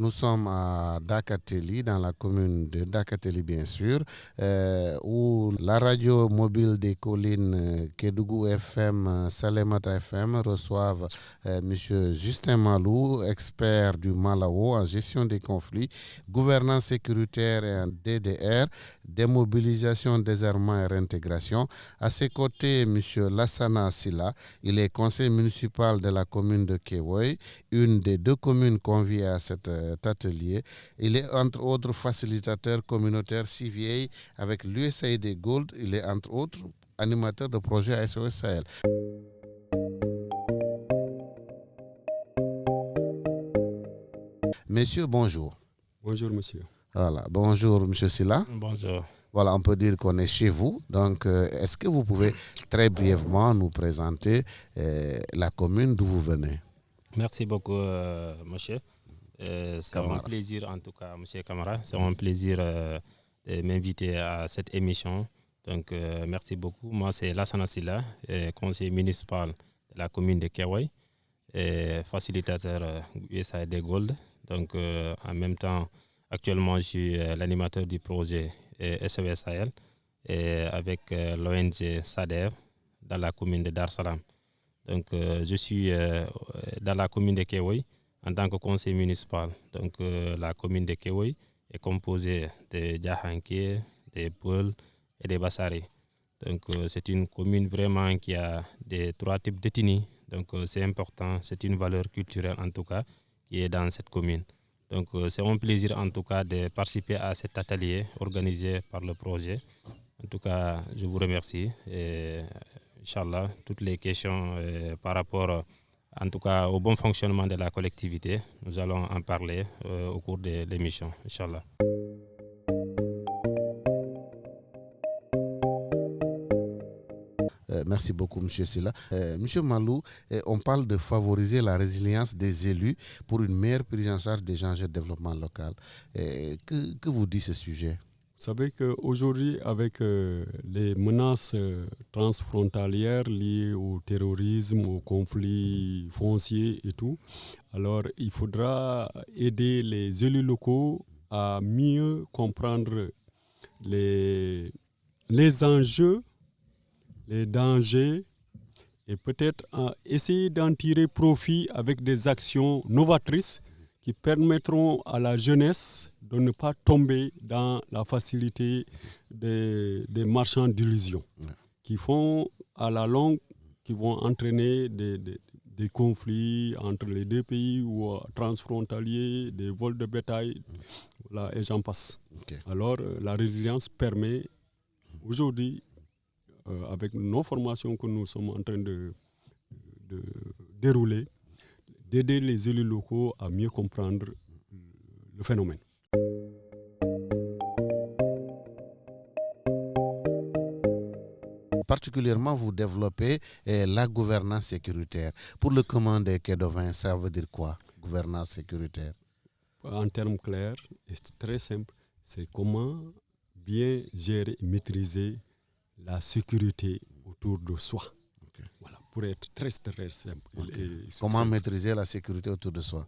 nous sommes à Dakateli, dans la commune de Dakateli, bien sûr, où la radio mobile des collines Kédougou FM, Salemata FM reçoivent M. Justin Malou, expert du Malao en gestion des conflits, gouvernance sécuritaire et en DDR, démobilisation, désarmement et réintégration. À ses côtés, M. Lassana Silla, il est conseiller municipal de la commune de Kewoy, une des deux communes conviées à cet atelier. Il est entre autres facilitateur communautaire CVA avec l'USAID Gold. Il est entre autres animateur de projet à SOS Sahel. Messieurs, bonjour. Bonjour, monsieur. Voilà, bonjour, monsieur Silla. Bonjour. Voilà, on peut dire qu'on est chez vous. Donc, est-ce que vous pouvez très brièvement nous présenter la commune d'où vous venez? Merci beaucoup, monsieur. C'est un plaisir, en tout cas, monsieur Camara. C'est un plaisir de m'inviter à cette émission. Donc, merci beaucoup. Moi, c'est Lassana Silla, conseiller municipal de la commune de Kewoy, et facilitateur USAID Gold. Donc, en même temps, actuellement, je suis l'animateur du projet SOS Sahel et avec l'ONG SADEV dans la commune de Dar Salam. Donc, je suis dans la commune de Kewoy en tant que conseiller municipal. Donc, la commune de Kewoy est composée de Djahanké, des Peul et des Bassari. Donc, c'est une commune vraiment qui a trois types d'ethnies. Donc, c'est important, c'est une valeur culturelle en tout cas qui est dans cette commune. Donc, c'est un plaisir en tout cas de participer à cet atelier organisé par le projet. En tout cas, je vous remercie. Et Inch'Allah, toutes les questions par rapport en tout cas au bon fonctionnement de la collectivité, nous allons en parler au cours de l'émission, Inch'Allah. Merci beaucoup, M. Silla. M. Malou, on parle de favoriser la résilience des élus pour une meilleure prise en charge des enjeux de développement local. Que vous dit ce sujet? Vous savez qu'aujourd'hui, avec les menaces transfrontalières liées au terrorisme, aux conflits fonciers et tout, alors il faudra aider les élus locaux à mieux comprendre les enjeux, les dangers et peut-être essayer d'en tirer profit avec des actions novatrices qui permettront à la jeunesse de ne pas tomber dans la facilité des marchands d'illusions qui font à la longue, qui vont entraîner des conflits entre les deux pays ou transfrontaliers, des vols de bétail, voilà, et j'en passe. Okay. Alors la résilience permet aujourd'hui, avec nos formations que nous sommes en train de dérouler, d'aider les élus locaux à mieux comprendre le phénomène. Particulièrement, vous développez la gouvernance sécuritaire. Pour le commandant Kédovin, ça veut dire quoi, gouvernance sécuritaire? En termes clairs, et très simple, c'est comment bien gérer et maîtriser la sécurité autour de soi. Okay. Voilà, pour être très simple. Okay. Comment maîtriser la sécurité autour de soi?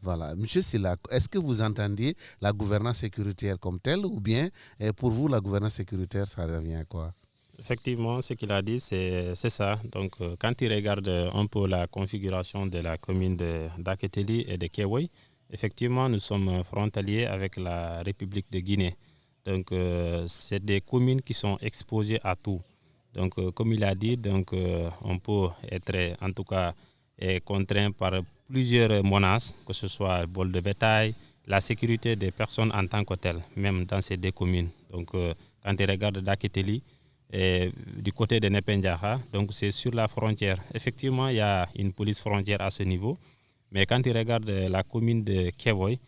Voilà. Monsieur Silla, est-ce que vous entendiez la gouvernance sécuritaire comme telle ou bien pour vous la gouvernance sécuritaire ça revient à quoi? Effectivement, ce qu'il a dit, c'est ça. Donc, quand il regarde un peu la configuration de la commune d'Aketeli et de Kewoy, effectivement, nous sommes frontaliers avec la République de Guinée. Donc, c'est des communes qui sont exposées à tout. Donc, comme il a dit, donc, on peut être en tout cas contraint par plusieurs menaces, que ce soit le vol de bétail, la sécurité des personnes en tant que telles, même dans ces deux communes. Donc, quand il regarde Daketeli, du côté de Nependiaha, donc c'est sur la frontière. Effectivement, il y a une police frontière à ce niveau, mais quand il regarde la commune de Kewoy,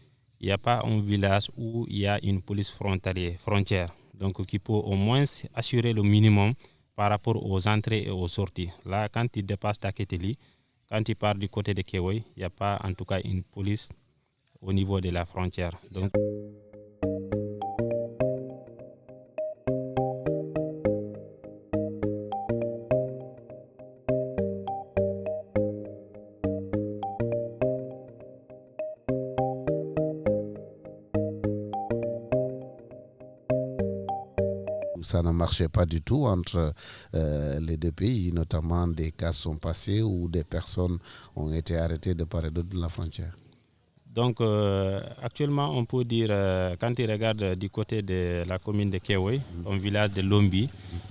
il n'y a pas un village où il y a une police frontière, donc qui peut au moins assurer le minimum par rapport aux entrées et aux sorties. Là, quand il dépasse Daketeli, quand il part du côté de Kewoy, il n'y a pas en tout cas une police au niveau de la frontière. Donc, Ça ne marchait pas du tout entre les deux pays, notamment des cas sont passés où des personnes ont été arrêtées de part et d'autre de la frontière. Donc actuellement, on peut dire, quand tu regardes du côté de la commune de Kewe, au village de Lombi,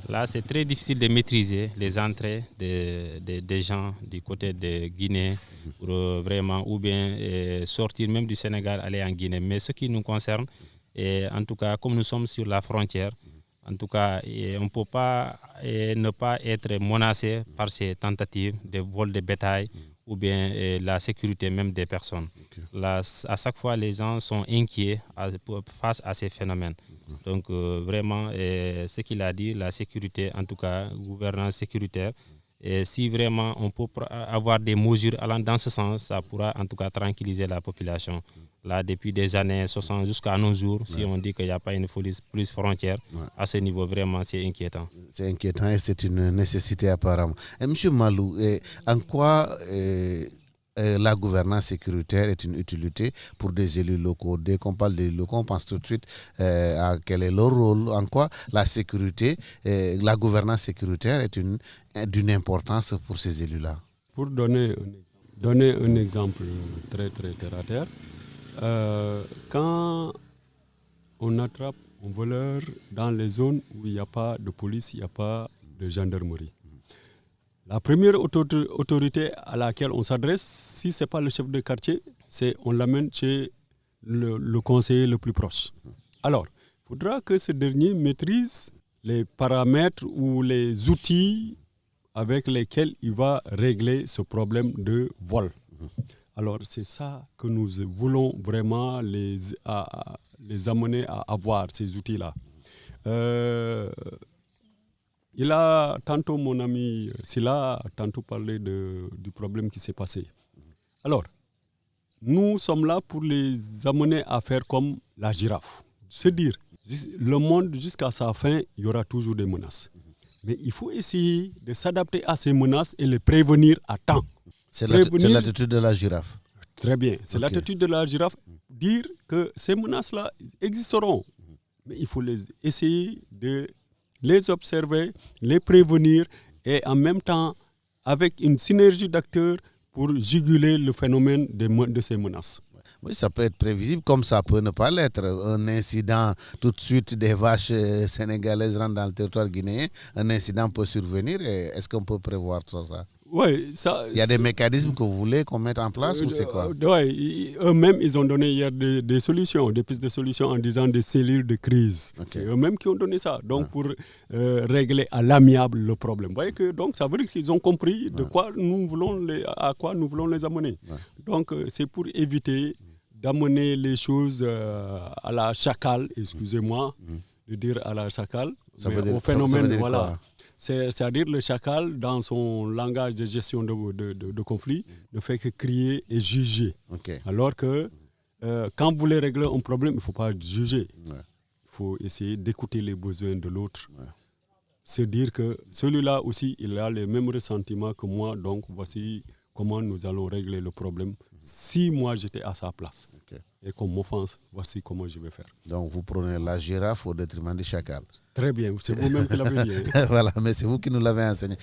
là c'est très difficile de maîtriser les entrées des gens du côté de Guinée, pour vraiment, ou bien sortir même du Sénégal, aller en Guinée. Mais ce qui nous concerne, en tout cas, comme nous sommes sur la frontière, en tout cas, on ne peut pas ne pas être menacé par ces tentatives de vol de bétail ou bien la sécurité même des personnes. Okay. Là, à chaque fois, les gens sont inquiets face à ces phénomènes. Donc, vraiment, ce qu'il a dit, la sécurité, en tout cas, gouvernance sécuritaire, et si vraiment on peut avoir des mesures allant dans ce sens, ça pourra en tout cas tranquilliser la population. Là, depuis des années 60 jusqu'à nos jours, si on dit qu'il n'y a pas une police plus frontière, à ce niveau, vraiment, c'est inquiétant. C'est inquiétant et c'est une nécessité apparemment. Et Monsieur Malou, en quoi la gouvernance sécuritaire est une utilité pour des élus locaux? Dès qu'on parle d'élus locaux, on pense tout de suite à quel est leur rôle, en quoi la sécurité, la gouvernance sécuritaire est d'une importance pour ces élus-là. Pour donner un exemple très très terre à terre, quand on attrape un voleur dans les zones où il n'y a pas de police, il n'y a pas de gendarmerie, la première autorité à laquelle on s'adresse, si ce n'est pas le chef de quartier, c'est on l'amène chez le conseiller le plus proche. Alors, il faudra que ce dernier maîtrise les paramètres ou les outils avec lesquels il va régler ce problème de vol. Alors, c'est ça que nous voulons vraiment les amener à avoir, ces outils-là. Il a tantôt, mon ami Sila a tantôt parlé du problème qui s'est passé. Alors, nous sommes là pour les amener à faire comme la girafe. C'est dire, le monde jusqu'à sa fin, il y aura toujours des menaces. Mais il faut essayer de s'adapter à ces menaces et les prévenir à temps. C'est l'attitude de la girafe. Très bien, c'est l'attitude de la girafe. Dire que ces menaces-là existeront. Mais il faut essayer de les observer, les prévenir et en même temps avec une synergie d'acteurs pour juguler le phénomène de ces menaces. Oui, ça peut être prévisible comme ça peut ne pas l'être. Un incident, tout de suite des vaches sénégalaises rentrent dans le territoire guinéen, un incident peut survenir. Est-ce qu'on peut prévoir ça? Oui, ça. Il y a des mécanismes que vous voulez qu'on mette en place ou c'est quoi? Oui, eux-mêmes, ils ont donné hier des solutions, des pistes de solutions en disant des cellules de crise. Okay. C'est eux-mêmes qui ont donné ça, donc pour régler à l'amiable le problème. Vous voyez que donc ça veut dire qu'ils ont compris à quoi nous voulons les amener. Donc c'est pour éviter d'amener les choses à la chacale, excusez-moi de dire à la chacale, mais au phénomène, voilà. C'est-à-dire le chacal, dans son langage de gestion de conflit, ne fait que crier et juger. Okay. Alors que quand vous voulez régler un problème, il ne faut pas juger. Il faut essayer d'écouter les besoins de l'autre. C'est dire que celui-là aussi, il a les mêmes ressentiments que moi, donc voici comment nous allons régler le problème si moi j'étais à sa place. Okay. Et qu'on m'offense, voici comment je vais faire. Donc vous prenez la girafe au détriment du chacal. Très bien, c'est vous-même qui l'avez dit. Voilà, mais c'est vous qui nous l'avez enseigné.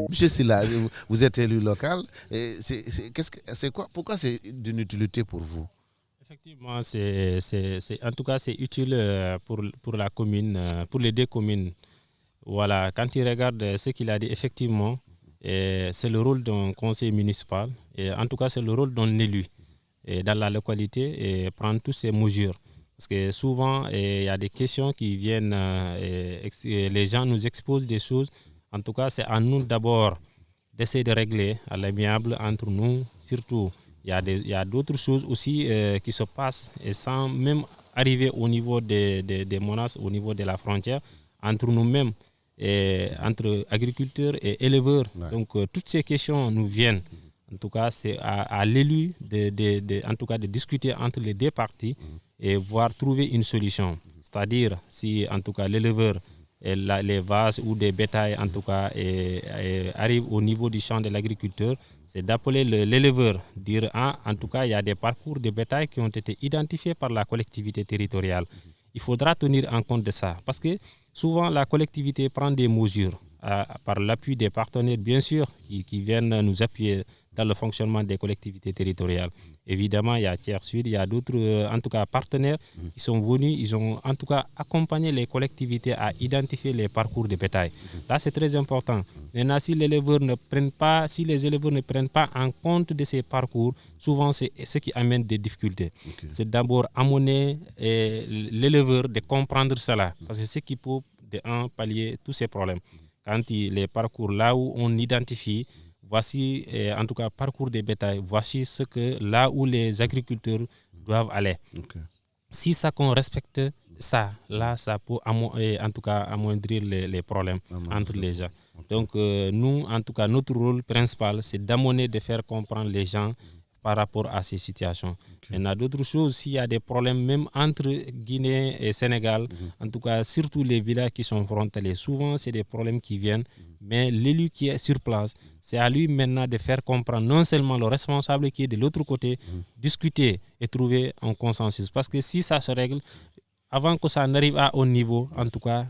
Monsieur Sila, vous êtes élu local. Pourquoi c'est d'une utilité pour vous? Effectivement, en tout cas, c'est utile pour la commune, pour les deux communes. Voilà, quand il regarde ce qu'il a dit, effectivement, c'est le rôle d'un conseiller municipal. Et en tout cas, c'est le rôle d'un élu dans la localité et prendre toutes ces mesures. Parce que souvent, il y a des questions qui viennent, les gens nous exposent des choses. En tout cas, c'est à nous d'abord d'essayer de régler à l'amiable entre nous. Surtout, il y a d'autres choses aussi qui se passent et sans même arriver au niveau des menaces, au niveau de la frontière, entre nous-mêmes, entre agriculteurs et éleveurs. Ouais. Donc, toutes ces questions nous viennent. En tout cas, c'est à l'élu de discuter entre les deux parties et voir trouver une solution. C'est-à-dire, si en tout cas l'éleveur les vaches ou des bétails, en tout cas, arrivent au niveau du champ de l'agriculteur, c'est d'appeler l'éleveur, dire en tout cas, il y a des parcours de bétail qui ont été identifiés par la collectivité territoriale. Il faudra tenir en compte de ça, parce que souvent la collectivité prend des mesures par l'appui des partenaires, bien sûr, qui viennent nous appuyer dans le fonctionnement des collectivités territoriales. Évidemment, il y a Tiers Sud, il y a d'autres en tout cas partenaires qui sont venus, ils ont en tout cas accompagné les collectivités à identifier les parcours de bétail. Là, c'est très important. Maintenant, si les éleveurs ne prennent pas en compte de ces parcours, souvent c'est ce qui amène des difficultés. Okay. C'est d'abord amener l'éleveur de comprendre cela, parce que c'est ce qui peut pallier tous ces problèmes. Quand les parcours là où on identifie, voici en tout cas parcours des bétails, voici ce que là où les agriculteurs doivent aller. Okay. Si ça qu'on respecte ça, là ça peut en tout cas amoindrir les problèmes entre les gens. Okay. Donc nous en tout cas notre rôle principal c'est d'amener, de faire comprendre les gens par rapport à ces situations. Okay. Il y a d'autres choses, s'il y a des problèmes même entre Guinée et Sénégal, en tout cas surtout les villages qui sont frontaliers, souvent c'est des problèmes qui viennent, mais l'élu qui est sur place, c'est à lui maintenant de faire comprendre non seulement le responsable qui est de l'autre côté, discuter et trouver un consensus. Parce que si ça se règle, avant que ça n'arrive à haut niveau, en tout cas,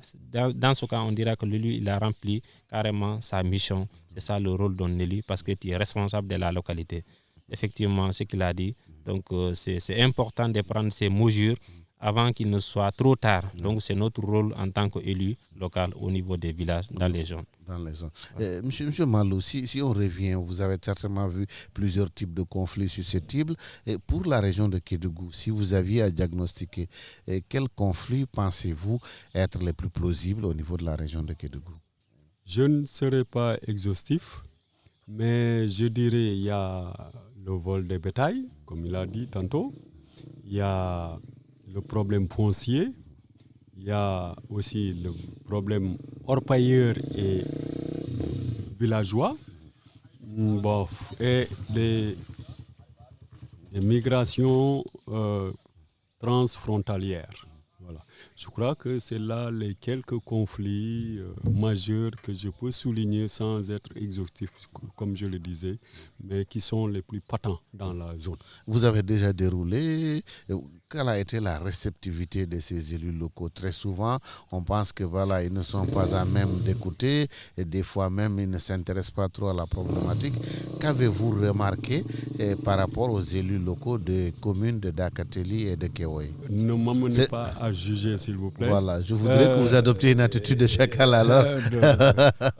dans ce cas, on dira que l'élu il a rempli carrément sa mission. C'est ça le rôle d'un élu, parce que tu es responsable de la localité. Effectivement, ce qu'il a dit. Donc, c'est important de prendre ces mesures avant qu'il ne soit trop tard. Donc, c'est notre rôle en tant qu'élu local au niveau des villages, dans les zones. Dans les zones. Monsieur Malo, si on revient, vous avez certainement vu plusieurs types de conflits susceptibles. Et pour la région de Kédougou, si vous aviez à diagnostiquer, quels conflits pensez-vous être les plus plausibles au niveau de la région de Kédougou? Je ne serai pas exhaustif, mais je dirais il y a le vol des bétails, comme il a dit tantôt. Il y a le problème foncier. Il y a aussi le problème orpailleurs et villageois. Bon, et les migrations transfrontalières. Voilà. Je crois que c'est là les quelques conflits majeurs que je peux souligner sans être exhaustif, comme je le disais, mais qui sont les plus patents dans la zone. Vous avez déjà déroulé. Quelle a été la réceptivité de ces élus locaux? Très souvent, on pense que voilà, ils ne sont pas à même d'écouter et des fois même ils ne s'intéressent pas trop à la problématique. Qu'avez-vous remarqué par rapport aux élus locaux des communes de Dakateli et de Kewoy? Ne m'amenez pas à juger, s'il vous plaît. Voilà, je voudrais que vous adoptiez une attitude de chacal alors.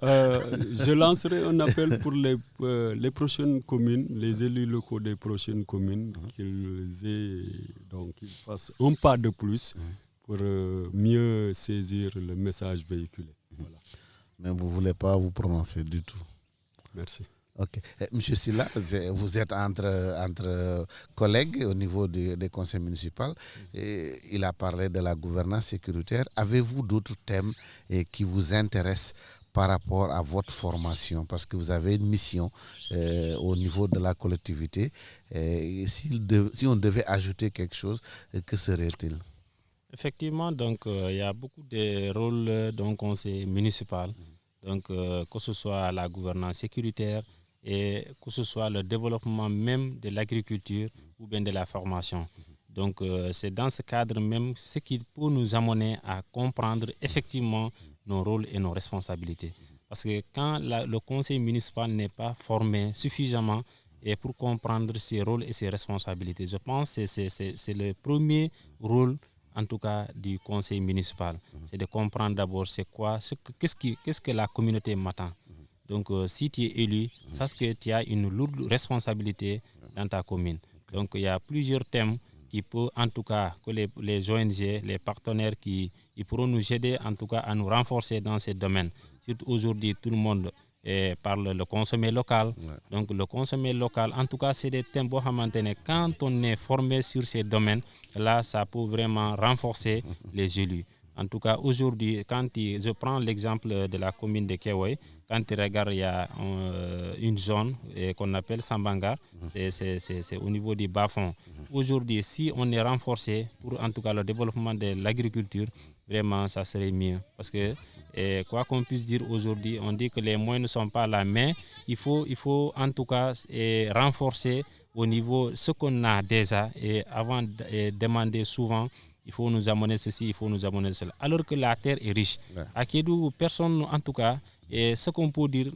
Je lancerai un appel pour les prochaines communes, les élus locaux des prochaines communes, qu'ils fassent un pas de plus pour mieux saisir le message véhiculé. Voilà. Mais vous ne voulez pas vous prononcer du tout. Merci. Ok. Monsieur Sylla, vous êtes entre collègues au niveau des conseils municipaux. Il a parlé de la gouvernance sécuritaire. Avez-vous d'autres thèmes qui vous intéressent par rapport à votre formation? Parce que vous avez une mission au niveau de la collectivité. Si on devait ajouter quelque chose, que serait-il? Effectivement, donc il y a beaucoup de rôles d'un conseil municipal. Donc que ce soit la gouvernance sécuritaire et que ce soit le développement même de l'agriculture ou bien de la formation. Donc c'est dans ce cadre même ce qui peut nous amener à comprendre effectivement nos rôles et nos responsabilités. Parce que quand le conseil municipal n'est pas formé suffisamment et pour comprendre ses rôles et ses responsabilités, je pense que c'est le premier rôle en tout cas du conseil municipal. C'est de comprendre d'abord c'est quoi, qu'est-ce que la communauté m'attend. Donc si tu es élu, sache que tu as une lourde responsabilité dans ta commune. Donc il y a plusieurs thèmes qui peuvent en tout cas, que les ONG, les partenaires ils pourront nous aider en tout cas à nous renforcer dans ces domaines. Surtout aujourd'hui, tout le monde parle le consommer local. Ouais. Donc le consommer local, en tout cas, c'est des thèmes quand on est formé sur ces domaines, là, ça peut vraiment renforcer les élus. En tout cas, aujourd'hui, je prends l'exemple de la commune de Kewoy, quand tu regardes, il y a une zone qu'on appelle Sambangar, c'est au niveau du bas-fond. Aujourd'hui, si on est renforcé pour en tout cas le développement de l'agriculture, vraiment, ça serait mieux. Parce que, quoi qu'on puisse dire aujourd'hui, on dit que les moyens ne sont pas là, mais il faut en tout cas renforcer au niveau ce qu'on a déjà, et avant de demander souvent, il faut nous amener ceci, il faut nous amener cela. Alors que la terre est riche. Ouais. À Kédougou, personne, en tout cas, et ce qu'on peut dire,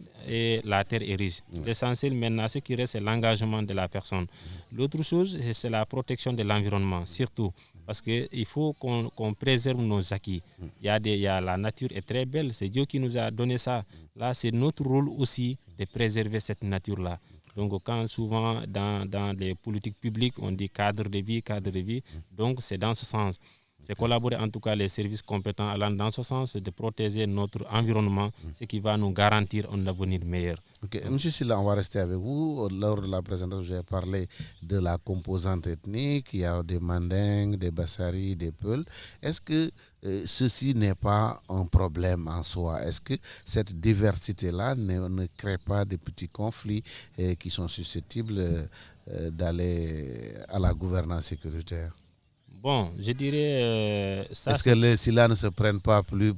la terre est riche. Ouais. L'essentiel maintenant, ce qui reste, c'est l'engagement de la personne. L'autre chose, c'est la protection de l'environnement, surtout. Parce qu'il faut qu'on préserve nos acquis. La nature est très belle, c'est Dieu qui nous a donné ça. Là, c'est notre rôle aussi de préserver cette nature-là. Donc, quand souvent dans les politiques publiques, on dit cadre de vie, donc c'est dans ce sens. C'est collaborer en tout cas les services compétents allant dans ce sens, de protéger notre environnement, ce qui va nous garantir un avenir meilleur. Ok, M. Silla, on va rester avec vous. Lors de la présentation, j'ai parlé de la composante ethnique. Il y a des Mandingues, des Bassaris, des Peuls. Est-ce que ceci n'est pas un problème en soi? Est-ce que cette diversité-là ne crée pas de petits conflits qui sont susceptibles d'aller à la gouvernance sécuritaire? Bon, je dirais... Est-ce que les Silla ne se prennent pas plus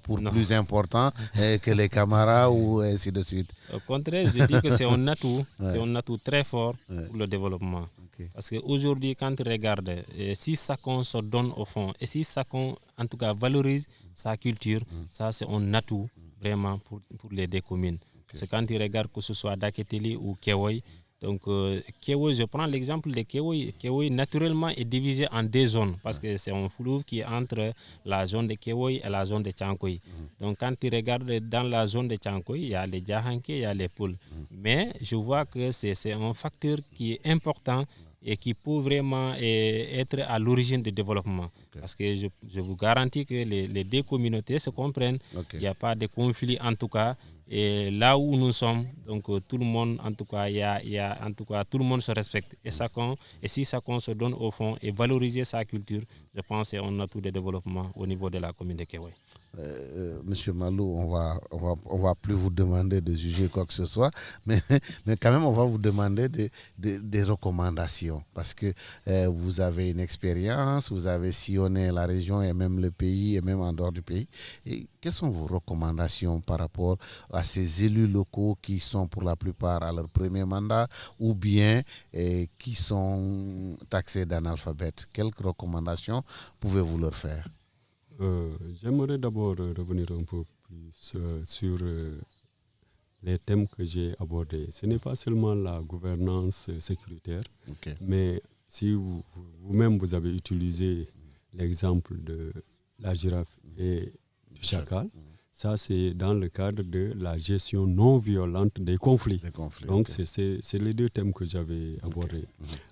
important que les Camara ou ainsi de suite? Au contraire, je dis que c'est un atout, c'est un atout très fort pour le développement. Okay. Parce qu'aujourd'hui, quand tu regardes, si chacun se donne au fond, et si chacun, en tout cas, valorise sa culture, ça c'est un atout vraiment pour les deux communes. Okay. Parce que quand tu regardes que ce soit Daketeli ou Kewoy, donc, Kewoy, je prends l'exemple de Kewoy. Kewoy, naturellement, est divisé en deux zones parce que c'est un fleuve qui est entre la zone de Kewoy et la zone de Tchankoy. Donc, quand tu regardes dans la zone de Tchankoy, il y a les Djahanké, il y a les Pouls. Mais je vois que c'est un facteur qui est important et qui peut vraiment être à l'origine du développement. Okay. Parce que je vous garantis que les deux communautés se comprennent. Okay. Il n'y a pas de conflit en tout cas. Et là où nous sommes, donc tout le monde, en tout cas, en tout cas, tout le monde se respecte. Et si chacun se donne au fond et valoriser sa culture, je pense qu'on a tout de développement au niveau de la commune de Kewoy. Monsieur Malou, on va plus vous demander de juger quoi que ce soit, mais quand même on va vous demander des recommandations parce que vous avez une expérience, vous avez sillonné la région et même le pays et même en dehors du pays. Et quelles sont vos recommandations par rapport à ces élus locaux qui sont pour la plupart à leur premier mandat ou bien qui sont taxés d'analphabètes? Quelles recommandations pouvez-vous leur faire? J'aimerais d'abord revenir un peu plus sur les thèmes que j'ai abordés. Ce n'est pas seulement la gouvernance sécuritaire, mais si vous-même vous avez utilisé l'exemple de la girafe et du chacal, ça c'est dans le cadre de la gestion non violente des conflits. Donc c'est les deux thèmes que j'avais abordés.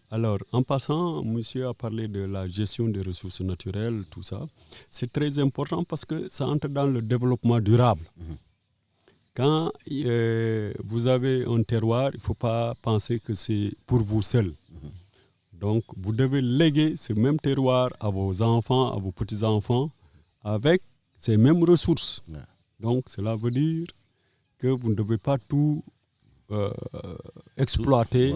Alors, en passant, monsieur a parlé de la gestion des ressources naturelles, tout ça. C'est très important parce que ça entre dans le développement durable. Quand vous avez un terroir, il ne faut pas penser que c'est pour vous seul. Donc, vous devez léguer ce même terroir à vos enfants, à vos petits-enfants, avec ces mêmes ressources. Donc, cela veut dire que vous ne devez pas tout exploiter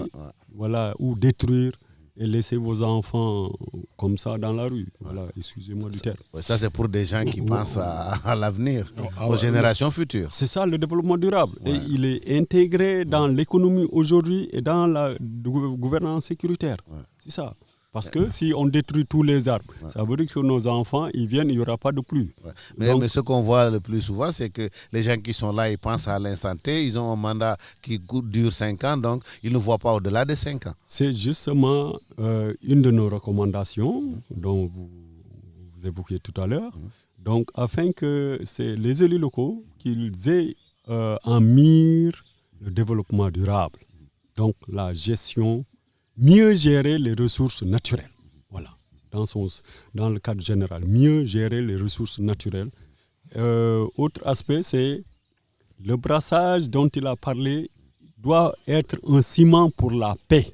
voilà, ou détruire et laisser vos enfants comme ça dans la rue. Voilà, excusez-moi du terme. Ça, c'est pour des gens qui pensent à l'avenir, aux générations futures. C'est ça, le développement durable. Et il est intégré dans l'économie aujourd'hui et dans la gouvernance sécuritaire. C'est ça. Parce que si on détruit tous les arbres, ça veut dire que nos enfants, ils viennent, il n'y aura pas de pluie. Mais ce qu'on voit le plus souvent, c'est que les gens qui sont là, ils pensent à l'instant T, ils ont un mandat qui dure 5 ans, donc ils ne voient pas au-delà de 5 ans. C'est justement une de nos recommandations dont vous évoquiez tout à l'heure. Donc, afin que c'est les élus locaux qu'ils aient en mire le développement durable. Donc, la gestion, mieux gérer les ressources naturelles. Voilà, dans le cadre général, mieux gérer les ressources naturelles. Autre aspect, c'est le brassage dont il a parlé doit être un ciment pour la paix.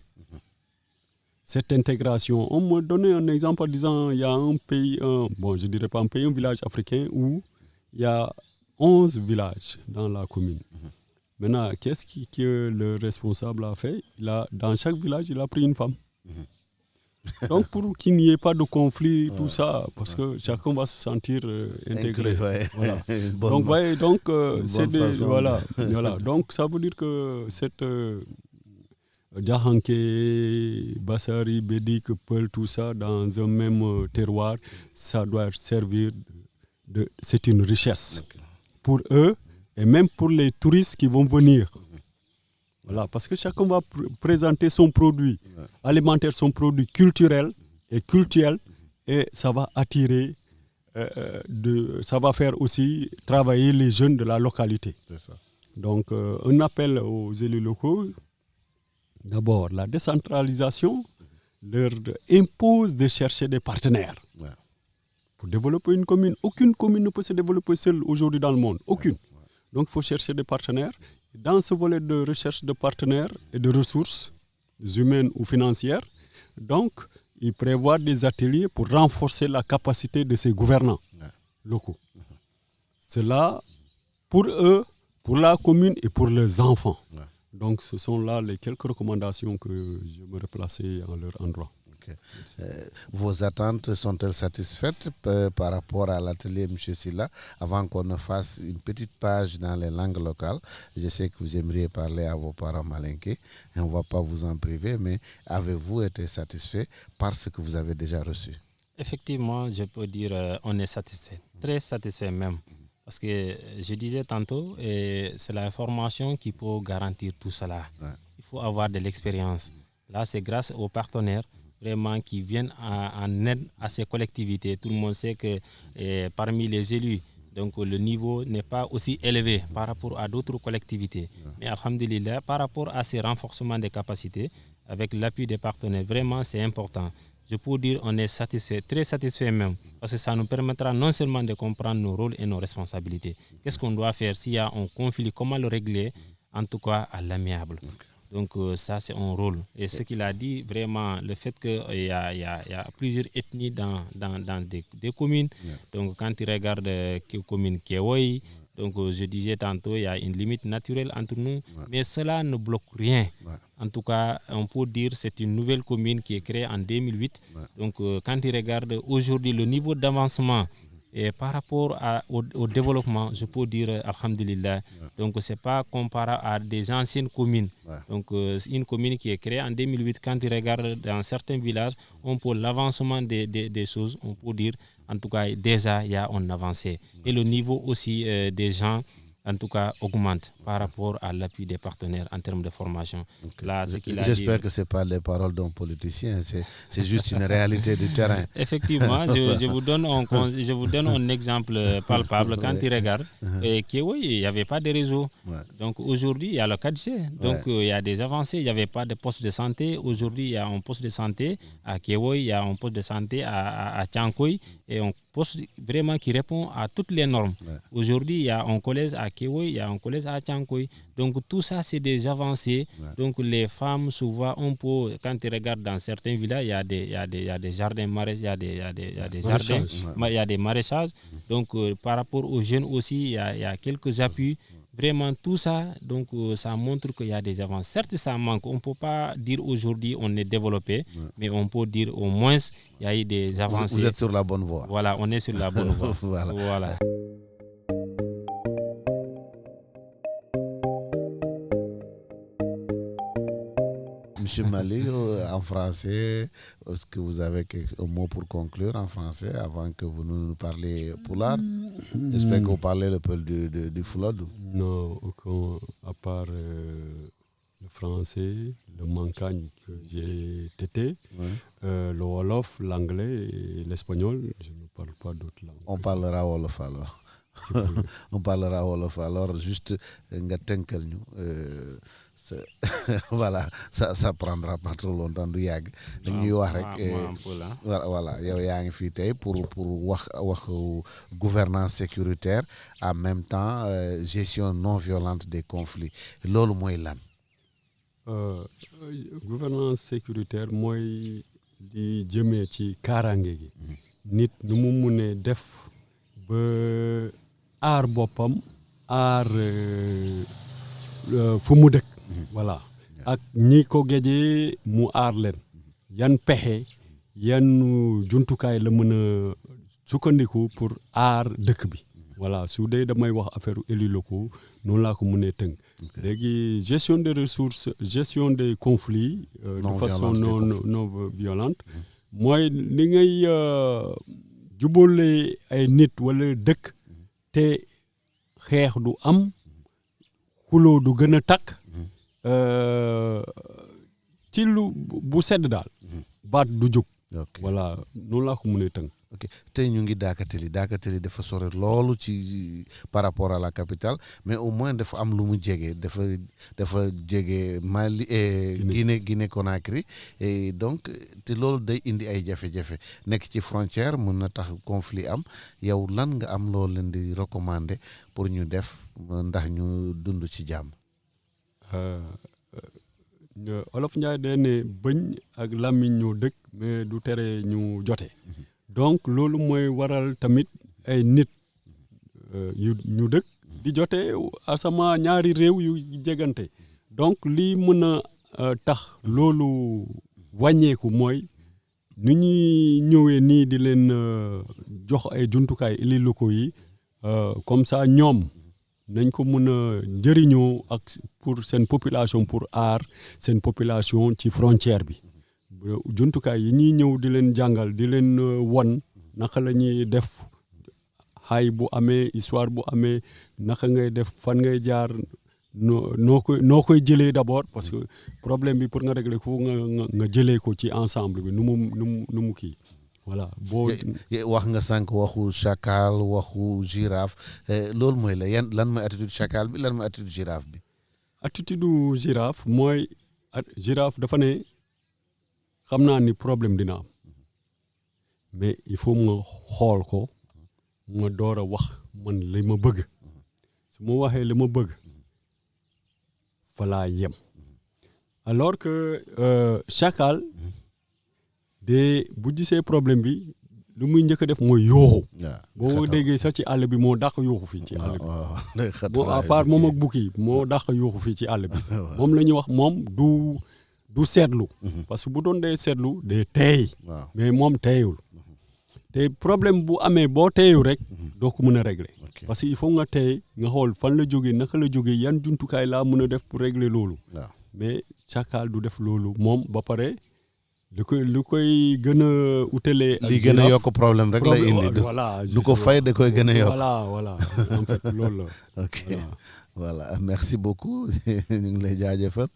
Cette intégration, on me donnait un exemple en disant il y a un pays, je ne dirais pas un pays, un village africain où il y a 11 villages dans la commune. Maintenant, qu'est-ce que le responsable a fait? Dans chaque village, il a pris une femme. Donc, pour qu'il n'y ait pas de conflit, tout ça, parce que chacun va se sentir intégré. Voilà. Donc, c'est des. Voilà. Donc, ça veut dire que cette. Djahanké, Bassari, Bédik, Peul, tout ça, dans un même terroir, ça doit servir c'est une richesse pour eux et même pour les touristes qui vont venir. Voilà, parce que chacun va présenter son produit alimentaire, son produit culturel et cultuel, et ça va attirer, ça va faire aussi travailler les jeunes de la localité. C'est ça. Donc, un appel aux élus locaux. D'abord, la décentralisation leur impose de chercher des partenaires. Ouais. Pour développer une commune, aucune commune ne peut se développer seule aujourd'hui dans le monde. Aucune. Donc, il faut chercher des partenaires. Dans ce volet de recherche de partenaires et de ressources humaines ou financières, donc, ils prévoient des ateliers pour renforcer la capacité de ces gouvernants locaux. Cela, pour eux, pour la commune et pour les enfants. Donc, ce sont là les quelques recommandations que je me replacer en leur endroit. Okay. Vos attentes sont-elles satisfaites par rapport à l'atelier M. Silla? Avant qu'on ne fasse une petite page dans les langues locales, je sais que vous aimeriez parler à vos parents malinqués et on ne va pas vous en priver, mais avez-vous été satisfait par ce que vous avez déjà reçu? Effectivement, je peux dire on est satisfait, très satisfait même. Parce que je disais tantôt, c'est la formation qui peut garantir tout cela. Ouais. Il faut avoir de l'expérience. Là, c'est grâce aux partenaires vraiment qui viennent en aide à ces collectivités. Tout le monde sait que parmi les élus, donc le niveau n'est pas aussi élevé par rapport à d'autres collectivités. Ouais. Mais alhamdulillah, par rapport à ces renforcements des capacités, avec l'appui des partenaires, vraiment c'est important. Je peux dire qu'on est satisfait, très satisfait même, parce que ça nous permettra non seulement de comprendre nos rôles et nos responsabilités. Qu'est-ce qu'on doit faire s'il y a un conflit, comment le régler, en tout cas à l'amiable. Donc ça, c'est un rôle. Et ce qu'il a dit, vraiment, le fait qu'il y a plusieurs ethnies dans des communes, donc quand il regarde la commune Kewoy, donc je disais tantôt, il y a une limite naturelle entre nous, mais cela ne bloque rien. En tout cas, on peut dire que c'est une nouvelle commune qui est créée en 2008. Donc quand il regarde aujourd'hui le niveau d'avancement et par rapport au développement, je peux dire alhamdulillah. Donc ce n'est pas comparable à des anciennes communes. Donc une commune qui est créée en 2008, quand il regarde dans certains villages, on peut l'avancement des choses, on peut dire en tout cas déjà il y a un avancé. Et le niveau aussi des gens, en tout cas, augmente par rapport à l'appui des partenaires en termes de formation. Là, j'espère que ce n'est pas les paroles d'un politicien, c'est juste une réalité du terrain. Effectivement, je vous donne un exemple palpable. Quand il regarde, il n'y avait pas de réseau. Donc aujourd'hui, il y a le 4G. Donc il y a des avancées. Il n'y avait pas de poste de santé. Aujourd'hui, il y a un poste de santé à Kewoy, il y a un poste de santé à Tchankoy et un poste vraiment qui répond à toutes les normes. Aujourd'hui, il y a un collège à Kewoy, il y a un collège à Tchankoy. Donc tout ça, c'est des avancées. Donc les femmes, souvent, on peut, quand tu regardes dans certains villages, il y a des jardins maraîchers, il y a des jardins, il y a des maraîchages. Donc par rapport aux jeunes aussi, il y a quelques appuis. Vraiment tout ça, donc ça montre qu'il y a des avancées. Certes, ça manque. On ne peut pas dire aujourd'hui on est développé, mais on peut dire au moins il y a eu des avancées. Vous êtes sur la bonne voie. Voilà, on est sur la bonne voie. Voilà. Monsieur Mali, en français, est-ce que vous avez un mot pour conclure en français avant que vous nous parliez Pulaar? J'espère que vous parlez un peu du Fuladu. Non, aucun, à part le français, le mancagne que j'ai tété, le Wolof, l'anglais et l'espagnol. Je ne parle pas d'autres langues. On parlera Wolof alors. On parlera Wolof alors, juste nga tënkal ñu. Voilà, ça prendra pas trop longtemps du yàgg. dañuy wax rek voilà yow yaa ngi fii tey pour wax gouvernance sécuritaire en même temps gestion non violente des conflits loolu mooy lan. Gouvernance sécuritaire mooy di jëmee ci kaaraange gi. Nit nu mu munee def ba aar boppam aar fu mu dëkk. Voilà ak ñi ko géejee mu aar leen yan pexe yan jumtukaay la mën a sukkandiku pour aar dëkk bi. Voilà su dee damay wax affaire élus locaux noonu laa ko mënee tënk. léegi gestion des ressources gestion des conflits. de façon non violente. mooy li ngay jubóole ay nit wala dëkk te xeex du am xuloo du gën a takk ci lu bu sedd daal baat du jóg. voilà noonu laa ko mënee tënk. ok tey ñu ngi Dakateli dafa sore loolu ci par rapport à la capitale mais au moins dafa am lu mu jege dafa jege Mali Guinée Conakry et donc te loolu day indi ay jafe-jafe nekk ci frontière mën na tax conflit am yow lan nga am loolu leen di recommander pour ñu def ndax ñu dund ci jàmm. Olof Njaay dee ne bëñ ak làmmiñ ñoo dëkk mais du tere ñu jote. donc loolu mooy waral tamit ay nit ñu dëkk di jote asama ñaari réew yu jegante donc lii mën a tax loolu wàññeeku mooy nu ñuy ñëwee nii di leen jox ay jumtukaay élus locaux yi comme ça ñoom nañ ko mën a njëriñoo ak pour seen population pour aar seen population ci frontière bi. jumtukaay yi ñuy ñëw di leen jàngal di leen won naka la ñuy def xay bu amee histoire bu amee naka ngay def fan ngay jaar noo koy jëlee d'abord parce que problème bi pour nga régler ko nga jëlee ko ci ensemble bi nu mu kii voilà boo. wax nga sànq waxu chacal waxu girafe loolu mooy lan mooy attitude chacal bi lan mooy attitude girafe bi. attitude girafe mooy girafe dafa ne. xam naa ni problème dina am mais il faut ma xool ko ma door a wax man li ma bëgg su ma waxee li ma bëgg fa laa yem alors que chacal de bu gisee problème bi lu muy njëkk a def mooy yooxu boo déggee sax ci àll bi moo dàq yooxu fii ci àll bi boo à part moom ak bukki moo dàq yooxu fii ci àll bi moom la ñuy wax moom du seetlu parce que bu doon dee seetlu dee teey mais moom teeyul te problème bu amee boo teeyu rek doo ko mën a régler parce que il faut nga teey nga xool fan la jógee naka la jógee yan jumtukaay laa mën a def pour régler loolu mais chacal du def loolu moom ba pare lu koy gën a utalee li gën a yokk problème rek lay indi voilà du ko fay da koy gën a yokk voilà en fait loolu la ok voilà merci beaucoup ñu ngi lay jaajëfal.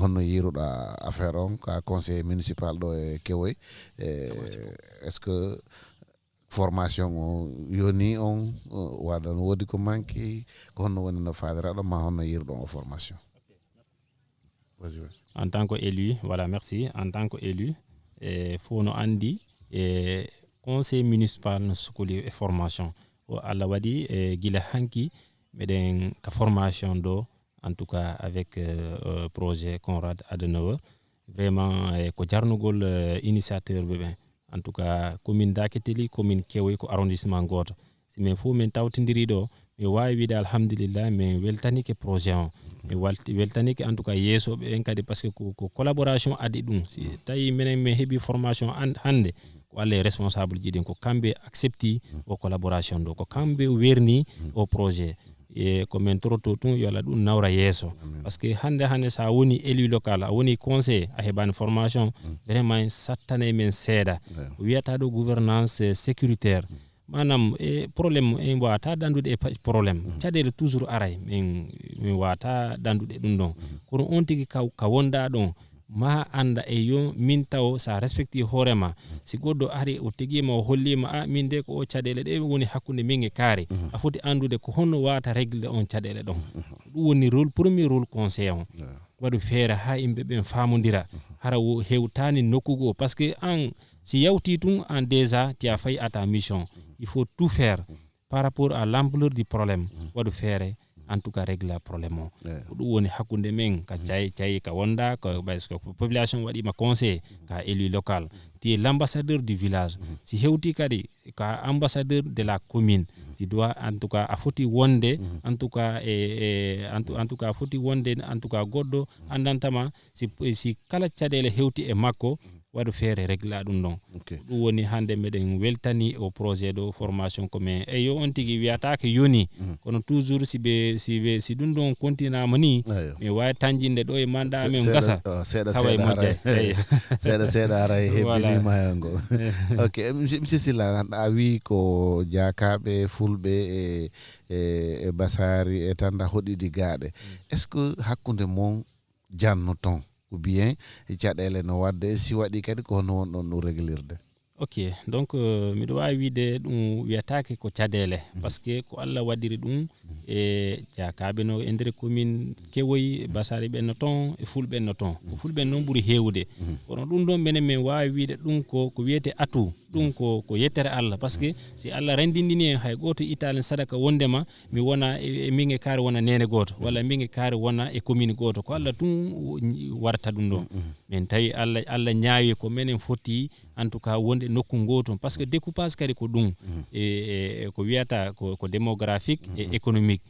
honno yiruɗa affaire on ka conseiller municipal ɗo e Kewoy est ce que formation o yoni on waɗan woodi ko manque ko honno woni no faadiraɗo ma honno yiruɗon o formation. En tant qu'élu, voilà, merci. En tant qu'élu, il faut nous andi conseil municipal no sukuli e formation o Allah waɗi gila hanki meɗen ka formation ɗo en tout cas avec projet Konrad Adenauer vraiment ko jarnugol initiateur ɓe en tout cas commune Dakateli commune Kewoy ko arrondissement goto si min fof min tawtidiri ɗo mi wawi wiide alhamdulillah min weltanike projet o mi weltanike en tout cas yeesoɓe en kadi par ce que ko collaboration adi ɗum si tawi minen min heeɓi formation hande ko Allah e responsable ji ɗin ko kamɓe accepti o collaboration ɗo ko kamɓe werni o projet e ko min toroto tun yo Allah ɗum nawra yeeso par ce que hande sa woni élu local a woni conseil a heɓani formation vraiment sattane men seeɗa wiyata ɗo gouvernance sécuritaire manam problème en wata dandude e problème caɗele toujours aray min wata dandude ɗum ɗon kono on tigi ka wonda ɗon ma anda e yo min taw sa respecti hoorema si goɗɗo ari o tigima o hollima a min de ko o caɗele ɗe woni hakkude min e kaari a foti andude ko honno wata régle on caɗele ɗon ɗum woni rôle premier rôle conseil on waɗu feere ha yimɓe ɓen famodira hara hewtani nokkugo o par ce que an si yawti tun en déjà tu as failli à ta mission il faut tout faire par rapport à l'ampleur du problème waɗu feere en tout cas régler le problème o ɗum woni hakkunde men ka cayi ka wonda ko population waɗima conseil ka élu local qui est l'ambassadeur du village si hewti kadi ka ambassadeur de la commune qui doit en tout cas a foti wonde en tout cas en tout cas foti wonde en tout cas goddo andantama si kala caɗele hewti e makko waɗu feere régla ɗum ɗon ɗum woni hande meɗen weltani au projet de formation commun e yo on tigi wiyatake yoni kono toujours si ɗum ɗon continama ni mi wawi tanjinde ɗo e manɗa men gasa tawa moƴƴa seeɗa ara e hebbinima hen go ok monsieur Sylla a wi ko jakaɓe fulɓe e basari e tanda hoɗiɗi gaaɗe est ce que hakkude mon janno ton ou bien caɗele no wadde si waɗi kadi ko hono won ɗon ɗum réglirde ok donc miɗo wawi wiide ɗum wiyatake ko caɗele par ce que ko Allah waɗiri ɗum e jakaɓe no e nder commune Kewoyi basari ɓenno toon e fulɓenno toon ko fulɓen noon ɓuuri hewde kono ɗum ɗon minen min wawi wiide ɗum ko wiyete atu ɗum ko yettere Allah par ce que si Allah rendindini en hay goto italen sadaka wondema mi wona min e kaari wona nene goto walla min e kaari wona e commune goto ko Allah tun warta ɗum ɗon min tawi Allah ñaawi ko minen foti en tout cas wonde nokku goto par ce que découpage kadi ko ɗum ko wiyata ko démographique et économique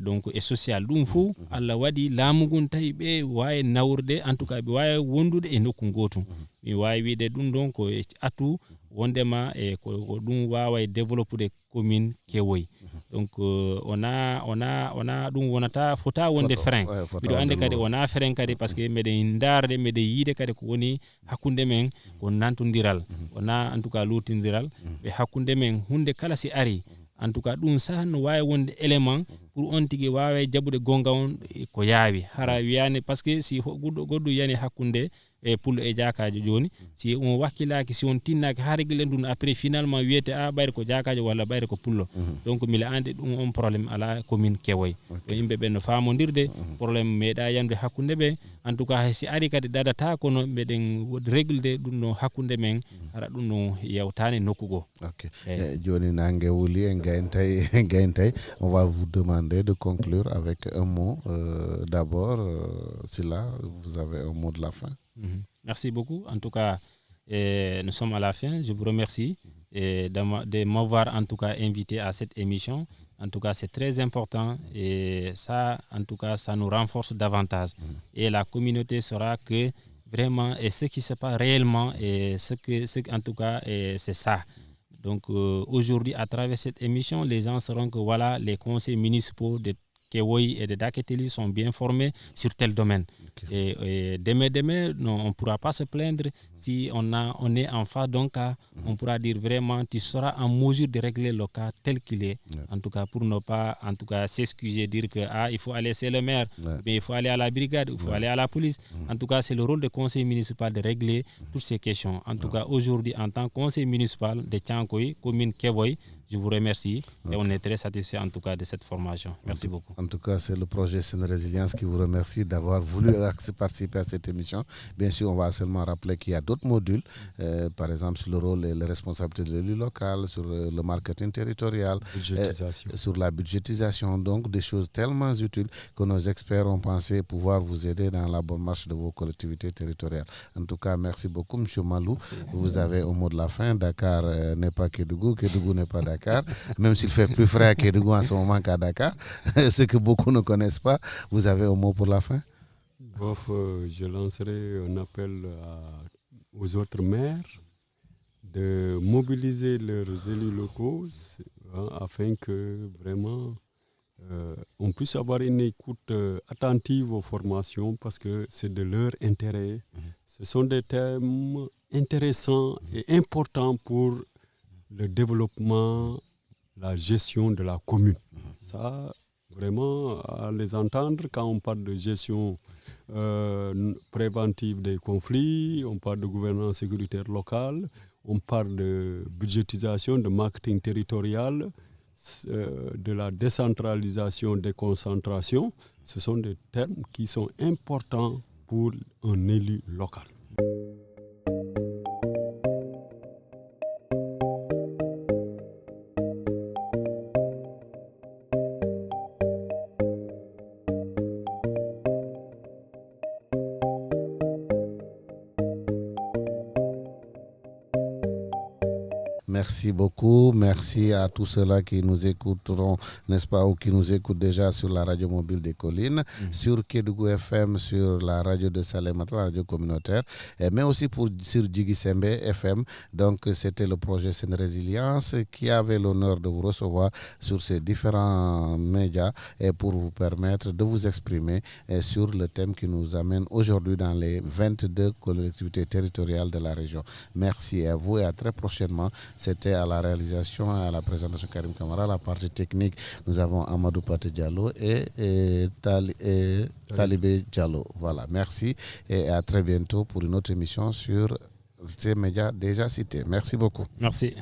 donc et social ɗum fou Allah waɗi laamu ngun tawi ɓe wawi nawrde en tout cas ɓe wawi wondude e nokku gotum mi wawi wiide ɗum ɗon ko atu wondema e ko ɗum wawa développude commune Kewoyi donc ona ɗum wonata fota wonde frein miɗo ande kadi wona frein kadi par ce que meɗen darde meɗen yiide kadi ko woni hakkunde men ko nantodiral wona en tout cas lutodiral ɓe hakkunde men hunde kala si ari en tout cas ɗum sah no wawi wonde élément pour on tigui wawa jaɓude gonga on ko yaawi hara wiyani par ce que si goɗɗo yani hakkunde e pullo e jakajo joni si on wakkilaki si on tinnaki ha régler ɗum après finalement wiyete ɓayde ko jakajo walla ɓayde ko pullo donc mila andi ɗum on probléme ala commune Kewoyi to yimɓeɓe no famodirde probléme meeɗa yande hakkunde ɓe en tout cas si ari kadi ɗaɗata kono meɗen réglude ɗum ɗo hakkunde men hara ɗum no yewtani nokku go joni nangue wuli en gayntay on va vous demander de conclure avec un mot d'abord Sylla vous avez un mot de la fin. Merci beaucoup. En tout cas, nous sommes à la fin. Je vous remercie de m'avoir en tout cas invité à cette émission. En tout cas, c'est très important et ça, en tout cas, ça nous renforce davantage. Et la communauté saura que vraiment, et ce qui se passe réellement, et en tout cas, c'est ça. Donc, aujourd'hui, à travers cette émission, les gens sauront que voilà, les conseils municipaux de Kewoyi et de Daketeli sont bien formés sur tel domaine. Et demain, non, on ne pourra pas se plaindre si on est en face d'un cas. On pourra dire vraiment, tu seras en mesure de régler le cas tel qu'il est. En tout cas, pour ne pas en tout cas s'excuser, dire que il faut aller chez le maire, mais il faut aller à la brigade, il faut aller à la police. En tout cas, c'est le rôle du conseil municipal de régler toutes ces questions. En tout cas, aujourd'hui, en tant que conseil municipal de Tchankoyi, commune Kewoyi, je vous remercie et on est très satisfait en tout cas de cette formation. Merci beaucoup. En tout cas, c'est le projet Seine Résilience qui vous remercie d'avoir voulu participer à cette émission. Bien sûr, on va seulement rappeler qu'il y a d'autres modules, par exemple sur le rôle et les responsabilités de l'élu local, sur le marketing territorial, sur la budgétisation, donc des choses tellement utiles que nos experts ont pensé pouvoir vous aider dans la bonne marche de vos collectivités territoriales. En tout cas, merci beaucoup, M. Malou. Vous avez au mot de la fin. Dakar n'est pas Kédougou, Kédougou n'est pas Dakar. Même s'il fait plus frais à Kédougou en ce moment qu'à Dakar, ce que beaucoup ne connaissent pas. Vous avez un mot pour la fin? Je lancerai un appel aux autres maires de mobiliser leurs élus locaux afin que vraiment on puisse avoir une écoute attentive aux formations parce que c'est de leur intérêt. Ce sont des thèmes intéressants et importants pour le développement, la gestion de la commune. Ça, vraiment, à les entendre quand on parle de gestion préventive des conflits, on parle de gouvernance sécuritaire locale, on parle de budgétisation, de marketing territorial, de la décentralisation, déconcentration. Ce sont des termes qui sont importants pour un élu local. Merci beaucoup. Merci à tous ceux-là qui nous écouteront, n'est-ce pas, ou qui nous écoutent déjà sur la radio mobile des collines, sur Kédougou FM, sur la radio de Salémata, la radio communautaire, mais aussi sur Djigisembe FM. Donc, c'était le projet Scène Résilience qui avait l'honneur de vous recevoir sur ces différents médias et pour vous permettre de vous exprimer sur le thème qui nous amène aujourd'hui dans les 22 collectivités territoriales de la région. Merci à vous et à très prochainement. C'était à la réalisation et à la présentation Karim Kamara. La partie technique, nous avons Amadou Pate Diallo et Talibé Diallo. Voilà, merci et à très bientôt pour une autre émission sur ces médias déjà cités. Merci beaucoup. Merci.